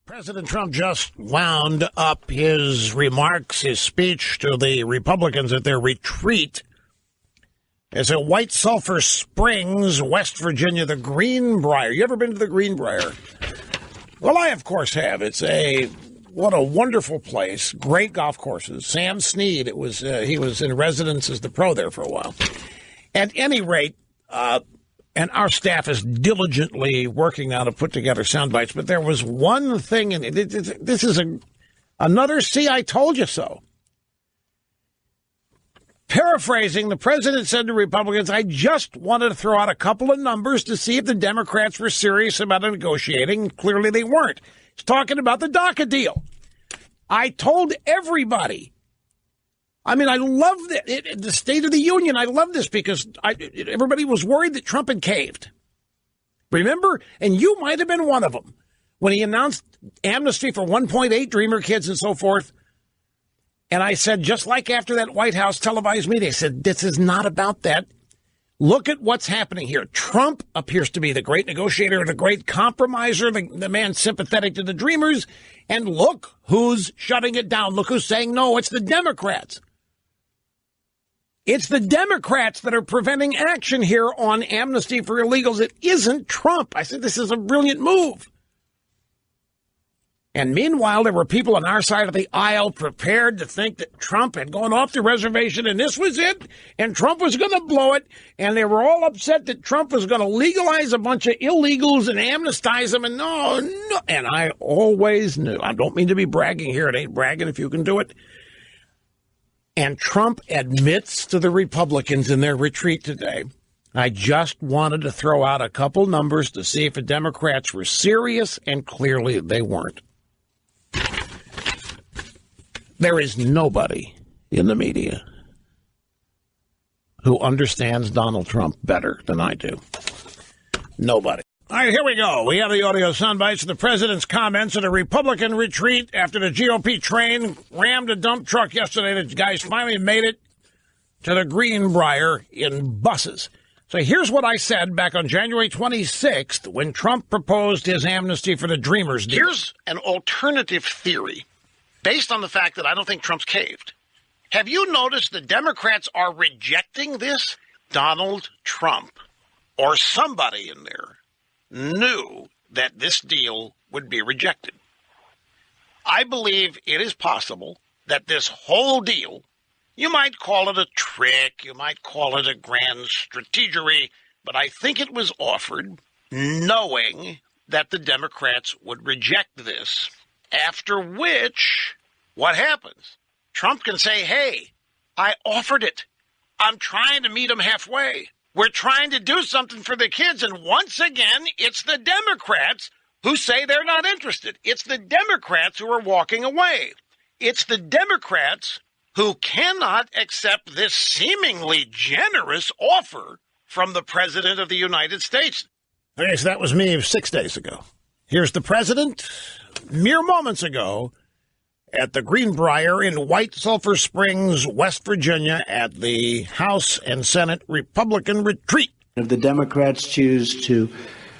President Trump just wound up his remarks, his speech to the Republicans at their retreat. It's at White Sulphur Springs, West Virginia, the Greenbrier. You ever been to the Greenbrier? Well, I, of course, have. What a wonderful place. Great golf courses. Sam Snead, he was in residence as the pro there for a while. At any rate, and our staff is diligently working now to put together sound bites, but there was one thing, and this is another "see, I told you so." Paraphrasing, the president said to Republicans, "I just wanted to throw out a couple of numbers to see if the Democrats were serious about negotiating." Clearly they weren't. He's talking about the DACA deal. I told everybody. I mean, I love the State of the Union. I love this because everybody was worried that Trump had caved. Remember? And you might have been one of them. When he announced amnesty for 1.8 Dreamer kids and so forth. And I said, just like after that White House televised meeting, I said, this is not about that. Look at what's happening here. Trump appears to be the great negotiator, the great compromiser, the man sympathetic to the Dreamers. And look who's shutting it down. Look who's saying no. It's the Democrats. It's the Democrats that are preventing action here on amnesty for illegals. It isn't Trump. I said, this is a brilliant move. And meanwhile, there were people on our side of the aisle prepared to think that Trump had gone off the reservation and this was it, and Trump was going to blow it, and they were all upset that Trump was going to legalize a bunch of illegals and amnestize them, and no. And I always knew. I don't mean to be bragging here. It ain't bragging if you can do it. And Trump admits to the Republicans in their retreat today, I just wanted to throw out a couple numbers to see if the Democrats were serious, and clearly they weren't. There is nobody in the media who understands Donald Trump better than I do. Nobody. All right, here we go. We have the audio soundbites of the president's comments at a Republican retreat after the GOP train rammed a dump truck yesterday. The guys finally made it to the Greenbrier in buses. So here's what I said back on January 26th when Trump proposed his amnesty for the Dreamers deal. Here's an alternative theory based on the fact that I don't think Trump's caved. Have you noticed the Democrats are rejecting this? Donald Trump or somebody in there knew that this deal would be rejected. I believe it is possible that this whole deal, you might call it a trick, you might call it a grand strategery, but I think it was offered knowing that the Democrats would reject this, after which, what happens? Trump can say, hey, I offered it. I'm trying to meet them halfway. We're trying to do something for the kids. And once again, it's the Democrats who say they're not interested. It's the Democrats who are walking away. It's the Democrats who cannot accept this seemingly generous offer from the President of the United States. Okay, so that was me 6 days ago. Here's the President mere moments ago at the Greenbrier in White Sulphur Springs, West Virginia, at the House and Senate Republican retreat. If the Democrats choose to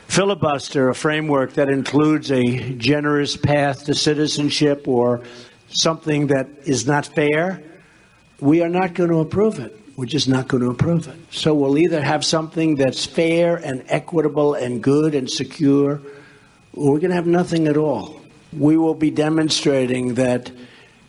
filibuster a framework that includes a generous path to citizenship or something that is not fair, we are not going to approve it. We're just not going to approve it. So we'll either have something that's fair and equitable and good and secure, or we're going to have nothing at all. We will be demonstrating that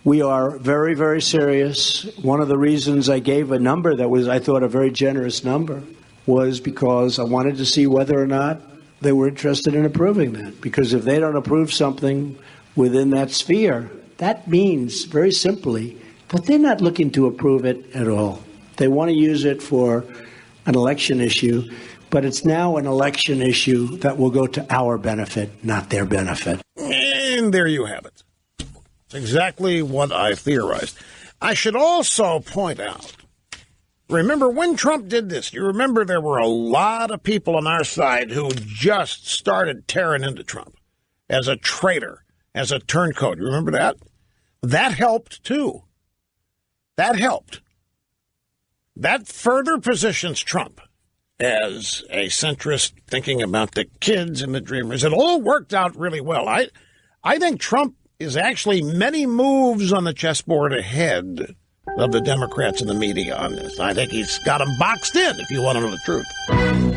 we are very, very serious. One of the reasons I gave a number that was, I thought, a very generous number was because I wanted to see whether or not they were interested in approving that. Because if they don't approve something within that sphere, that means, very simply, that they're not looking to approve it at all. They want to use it for an election issue, but it's now an election issue that will go to our benefit, not their benefit. And there you have it. It's exactly what I theorized. I should also point out, remember when Trump did this, you remember there were a lot of people on our side who just started tearing into Trump as a traitor, as a turncoat. You remember that? That helped, too. That helped. That further positions Trump as a centrist thinking about the kids and the Dreamers. It all worked out really well. I think Trump is actually many moves on the chessboard ahead of the Democrats and the media on this. I think he's got them boxed in, if you want to know the truth.